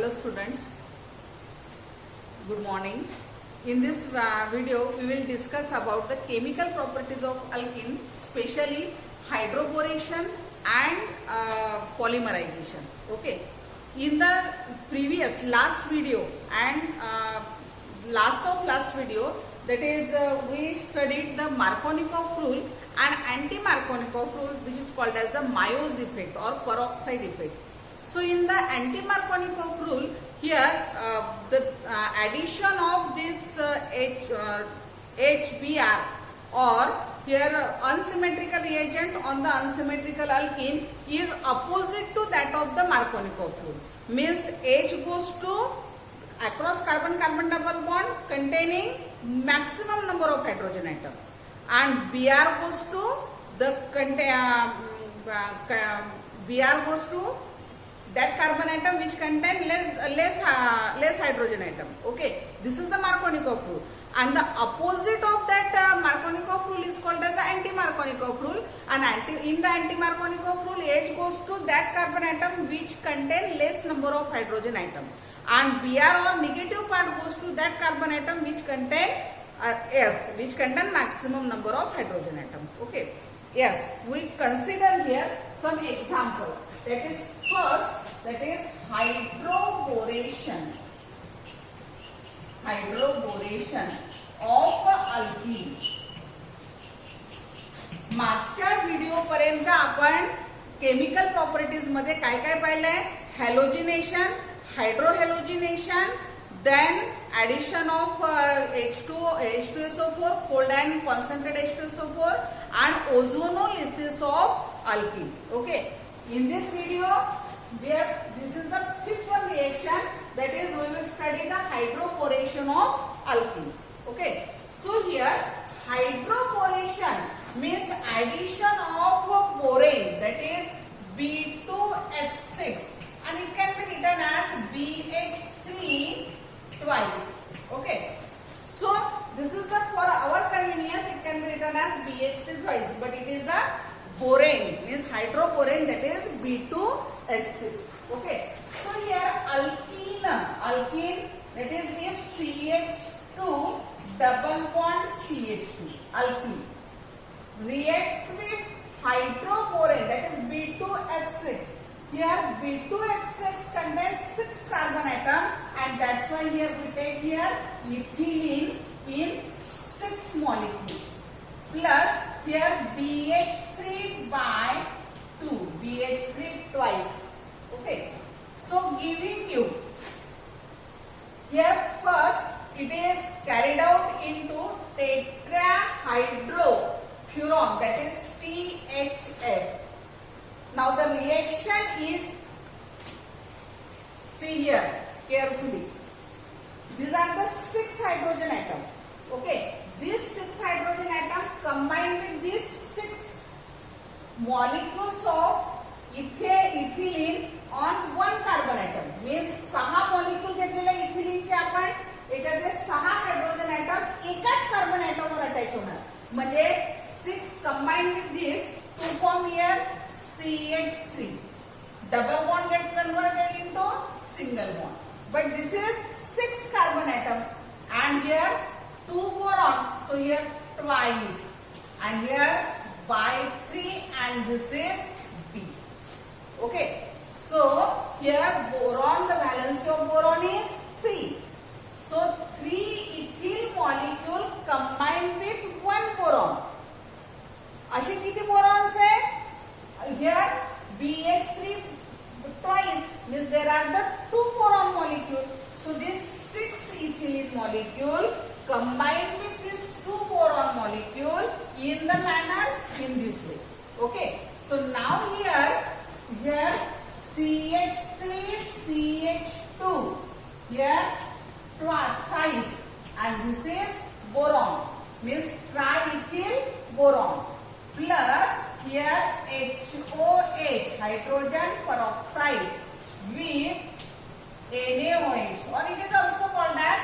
Hello students, good morning. In this video we will discuss about the chemical properties of alkene, especially hydroboration and polymerization. Okay. In the previous last video and last video, that is we studied the Markovnikov rule and anti-Markovnikov rule, which is called as the Mayo's effect or peroxide effect. So in the anti-Markovnikov rule, here the addition of this HBr or here unsymmetrical reagent on the unsymmetrical alkene is opposite to that of the Markovnikov rule. Means H goes to across carbon-carbon double bond containing maximum number of hydrogen atom, and Br goes to the Br goes to that carbon atom which contain less hydrogen atom. Okay, this is the Markovnikov rule, and the opposite of that Markovnikov rule is called as the anti-Markovnikov rule. And in the anti-Markovnikov rule, H goes to that carbon atom which contain less number of hydrogen atom, and Br or negative part goes to that carbon atom which contain S, which contain maximum number of hydrogen atom. Okay. Yes, we consider here some example. That is first, that is hydroboration. Hydroboration of alkene. मागच्या video पर्यंत आपण chemical properties मध्ये काय काय पाहिलंय? हॅलोजिनेशन, हायड्रोहॅलोजिनेशन, then addition of H2SO4, cold and concentrated H2SO4, and ozonolysis of alkene. Okay, in this video this is the fifth one reaction, that is we will study the hydroboration of alkene. Okay, so here hydroboration means addition of borane, that is B2H6, and it can be written as BH3 twice. Okay, so this is the, for our convenience it can be written as BH3 twice, but it is the borane, means hydroborane, that is B2H6. Okay, so here alkene, that is if CH2 double bond CH2, alkene reacts with hydroborane, that is B2H6. Here B2H6 contains 6 carbon atom, and that's why here we take here ethylene in 6 molecules, plus here BH3 by 2, BH3 twice. Okay, so giving you here first it is carried out into tetrahydrofuran, that is THF. Now the reaction is, see here carefully, these are the 6 hydrogen atom. Okay, these 6 hydrogen atom combined with these 6 molecules of ethylene on 1 carbon atom, means 6 molecule घेतलेल्या इथिलीनचे आपण याच्यातले 6 hydrogen atom एकाच carbon atom वर attach होणार, म्हणजे 6 combined with this to form here CH3. Double bond gets converted into single bond. But this is 6 carbon atom, and here 2 boron. So here twice, and here by 3, and this is B. Okay. So here boron, the valency of boron is 3. So 3 ethyl molecule combined with 1 boron. असे किती borons आहे? Here BH3 twice, means there are the 2 boron molecule. So this 6 ethylene molecule combined with this 2 boron molecule in the manner in this way. Okay, so now here CH3 CH2 here thrice, and this is boron, means triethyl boron, plus here HOH, hydrogen peroxide, with NaOH, or it is also called as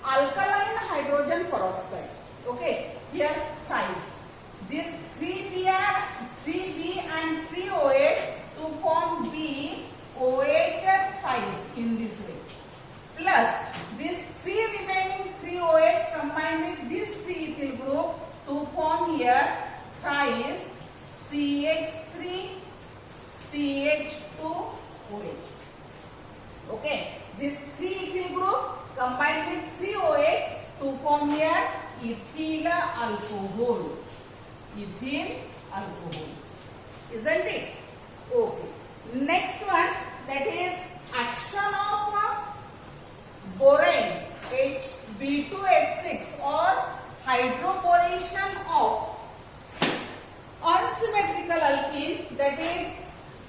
alkaline hydrogen peroxide. Okay, here thrice. This 3B and 3OH to form B OH thrice in this way. 3OH to form here ethyl alcohol. Ethyl alcohol. Isn't it? Okay. Next one, that is action of borane B2H6 or hydroboration of unsymmetrical alkene, that is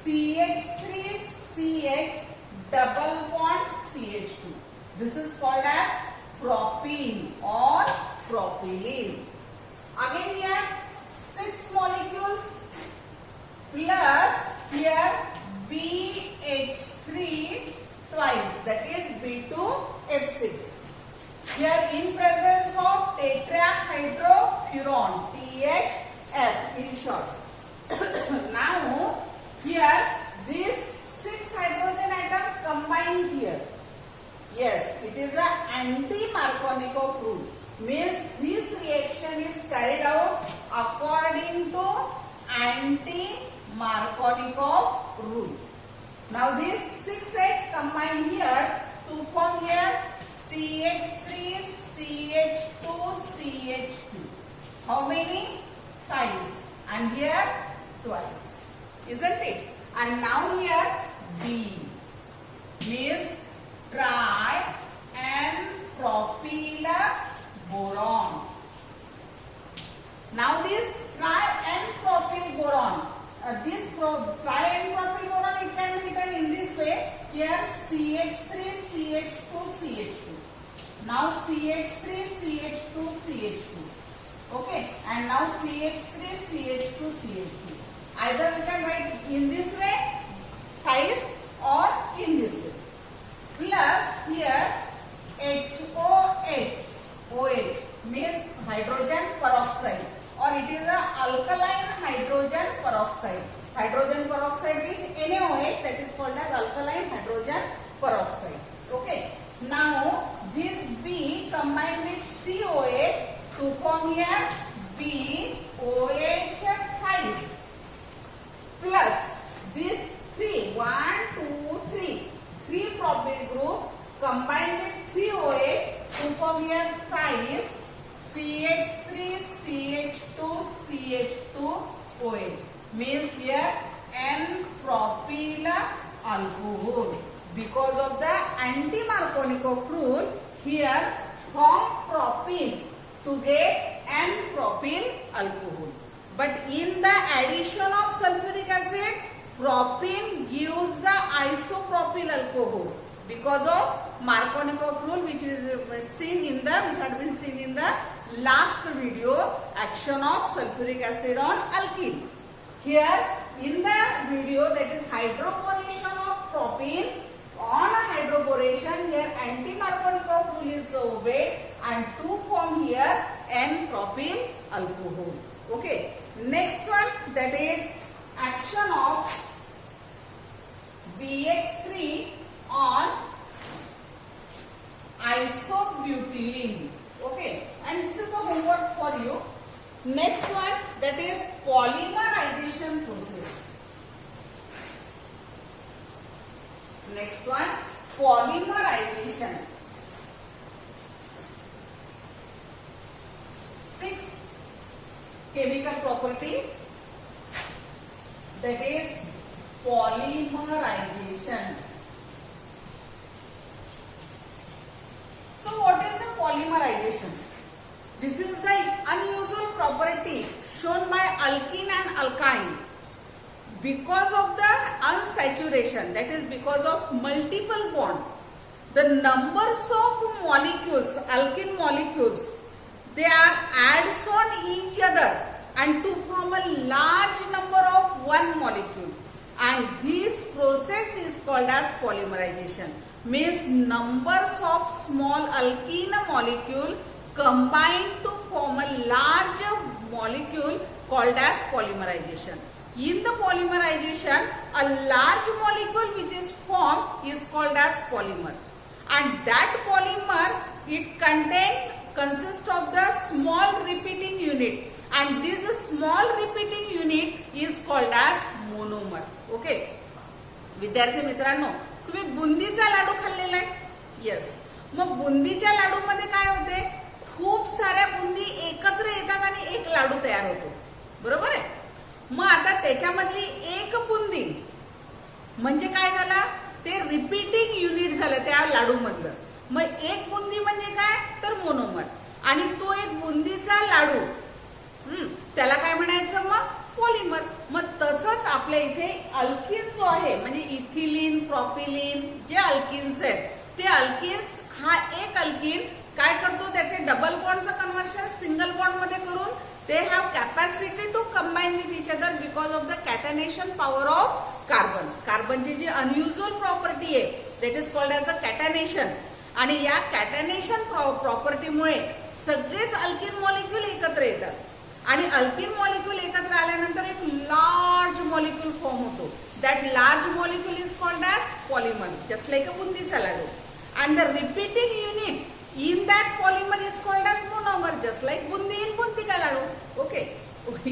CH3CH double bond CH2. This is called as propene or propylene. Again here 6 molecules plus here BH3 twice, that is B2H6. Here in presence of tetrahydrofuran, THF in short. Now here these 6 hydrogen atoms combined here. Yes, it is an anti-Markovnikov rule. Means this reaction is carried out according to anti-Markovnikov rule. Now this 6H combined here to form here CH3, CH2, CH2. How many times? And here twice. Isn't it? And now here B means tri and propyl boron. Now this tri and propyl boron, this tri and propyl boron, it can be written in this way. Here CH3, CH2, CH2. Now CH3, CH2, CH2. Okay, and now CH3, CH2, CH2. Either we can write in this way, thrice, or in this way. Plus here HOH, OH means hydrogen peroxide, or it is a alkaline hydrogen peroxide. Hydrogen peroxide with NaOH, that is called as alkaline hydrogen peroxide. Okay. Now this B combined with COH to form here BOH thrice. Plus this 3, 3 propyl group combined with 3OH to form here thrice CH3, CH2, CH2, OH. Means here N-propyl alcohol. Because of the anti-Markovnikov rule, here from propene to get N-propyl alcohol. But in the addition of sulfuric acid, propene gives the isopropyl alcohol because of Markovnikov rule, which is which had been seen in the last video, action of sulfuric acid on alkene. Here in the video, that is hydroboration of propene on hydroboration, here anti-Markovnikov rule is obeyed and to form here N-propyl alcohol. Okay. Next one, that is action of BH3 on isobutylene. Okay, and this is the homework for you. Next one, that is polymerization process. Next one, polymerization. 6 chemical property, that is polymerization. So what is the polymerization? This is the unusual property shown by alkene and alkyne. Because of the unsaturation, that is because of multiple bond, the numbers of molecules, alkene molecules, they are adds on each other and to form a large number of one molecule, and this process is called as polymerization. Means numbers of small alkene molecule combine to form a large molecule called as polymerization. In the polymerization, a large molecule which is formed is called as polymer, and that polymer, it consists of the small repeating unit, and this small repeating unit is called as monomer. Okay, विद्यार्थी मित्रांनो, तुम्ही बुंदीचा लाडू खाल्लेला आहे? Yes. मग बुंदीच्या लाडू मध्ये काय होते, खूप साऱ्या बुंदी एकत्र येतात आणि एक लाडू तयार होतो, बरोबर आहे. मग आता त्याच्यामधली एक बुंदी म्हणजे काय झाला, ते रिपीटिंग युनिट झालं त्या लाडू मधलं. मग एक बुंदी म्हणजे काय तर मोनोमर, आणि तो एक बुंदीचा लाडू त्याला काय म्हणायचं मग पॉलिमर. मग तसंच आपल्या इथे अल्किन जो आहे म्हणजे इथिलीन, प्रॉपिलिन जे अल्किन्स आहेत, ते अल्किन्स हा एक अल्किन काय करतो, त्याचे डबल बॉन्डचं कन्व्हर्शन सिंगल बॉन्ड मध्ये करून they have capacity to combine with each other because of the catenation power of carbon. कार्बनची जी अनयुजुअल प्रॉपर्टी आहे that is called as a catenation. आणि या कॅटनेशन प्रॉपर्टीमुळे सगळेच अल्किन मॉलिक्यूल एकत्र येतात आणि अल्किन मॉलिक्यूल एकत्र आल्यानंतर एक लार्ज मॉलिक्यूल फॉर्म होतो. That large molecule is called as polymer, just like a बुंदीचा laddoo. And the repeating unit in that polymer is called as monomer, just like bundi in bundi ka ladu. Okay.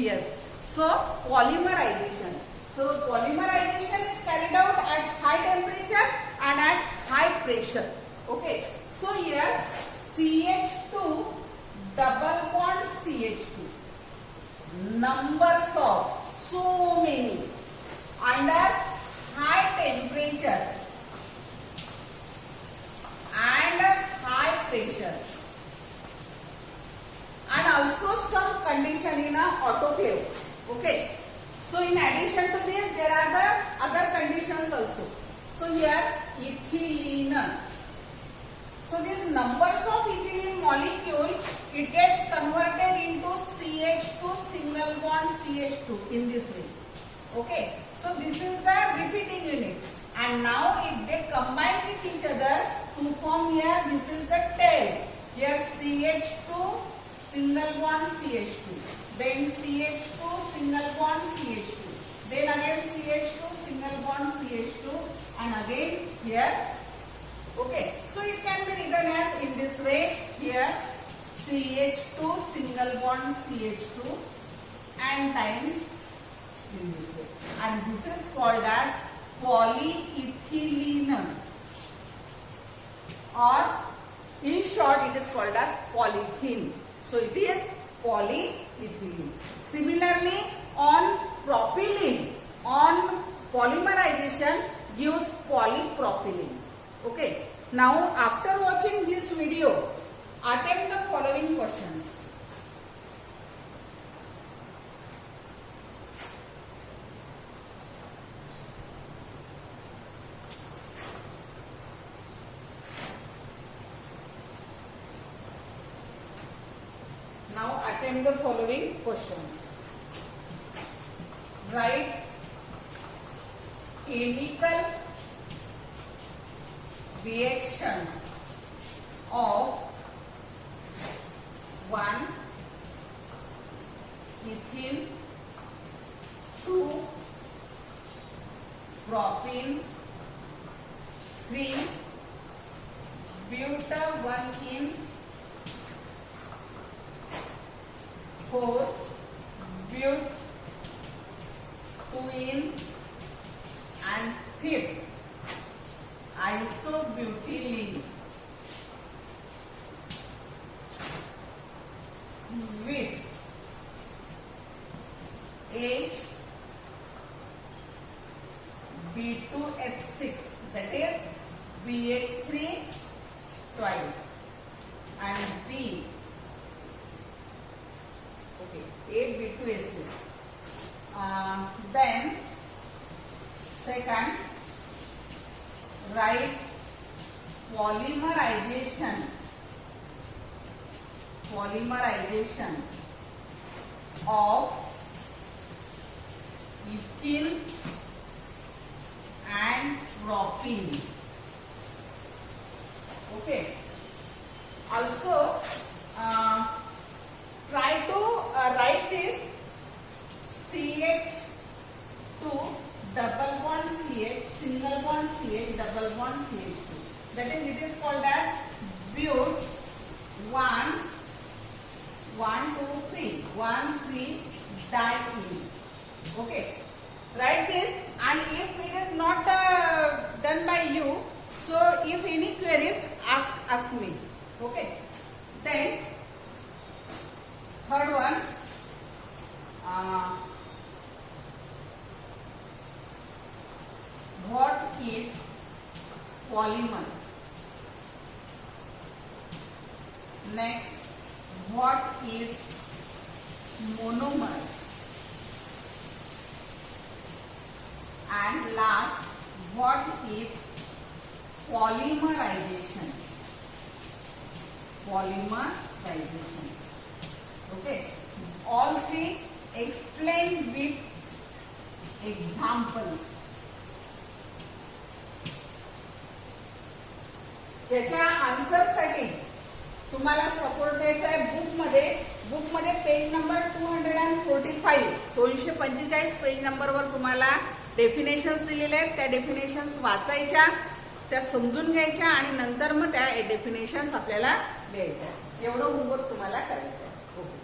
Yes. So polymerization. So polymerization is carried out at high temperature and at high pressure. Okay. So here CH2 double bond CH2. Numbers of so many under high temperature and high pressure, and also some condition in a autoclave. Okay, so in addition to this there are the other conditions also. So here ethylene, so these numbers of ethylene molecule, it gets converted into CH2 single bond CH2 in this way. Okay, so this is the repeating unit, and now if they combine with each other to form here, this is the tail. Here CH2 single bond CH2, then CH2 single bond CH2, then again CH2 single bond CH2, and again here. Okay, so it can be written as in this way. Here CH2 single bond CH2 and times in this way, and this is called as polyethylene, or in short it is called as polythene. So it is polyethylene. Similarly on propylene, on polymerization gives polypropylene. Okay, now after watching this video, attempt the following questions. Now attempt the following questions. Write chemical reactions of 1 ethene, 2 propene, 3 buta-1-ene, 4 but-2-ene, and 5th isobutylene with a B2H6, that is BH3 twice, and B, okay, A B2H6. Then second, write polymerization of ethene and propene. Okay, also try to write this CH2 double bond CH, single bond CH, double bond CH2. That is, it is called as but 1, 2, 3, 1,3 diene. Okay, write this, and if it is not done by you, so if any queries, ask ask me. Okay. Then third one, what is polymer? Next, what is monomer? And last, what is polymerization? Polymerization. Okay. All three explained with examples. याच्या answer साठी तुम्हाला support द्यायचा आहे बुकमध्ये page number 245 245 page नंबरवर तुम्हाला definitions दिलेले आहेत. त्या डेफिनेशन्स वाचायच्या, त्या समजून घ्यायच्या आणि नंतर मग त्या डेफिनेशन्स आपल्याला लिहायच्या. एवढं होमवर्क तुम्हाला करायचं आहे. ओके.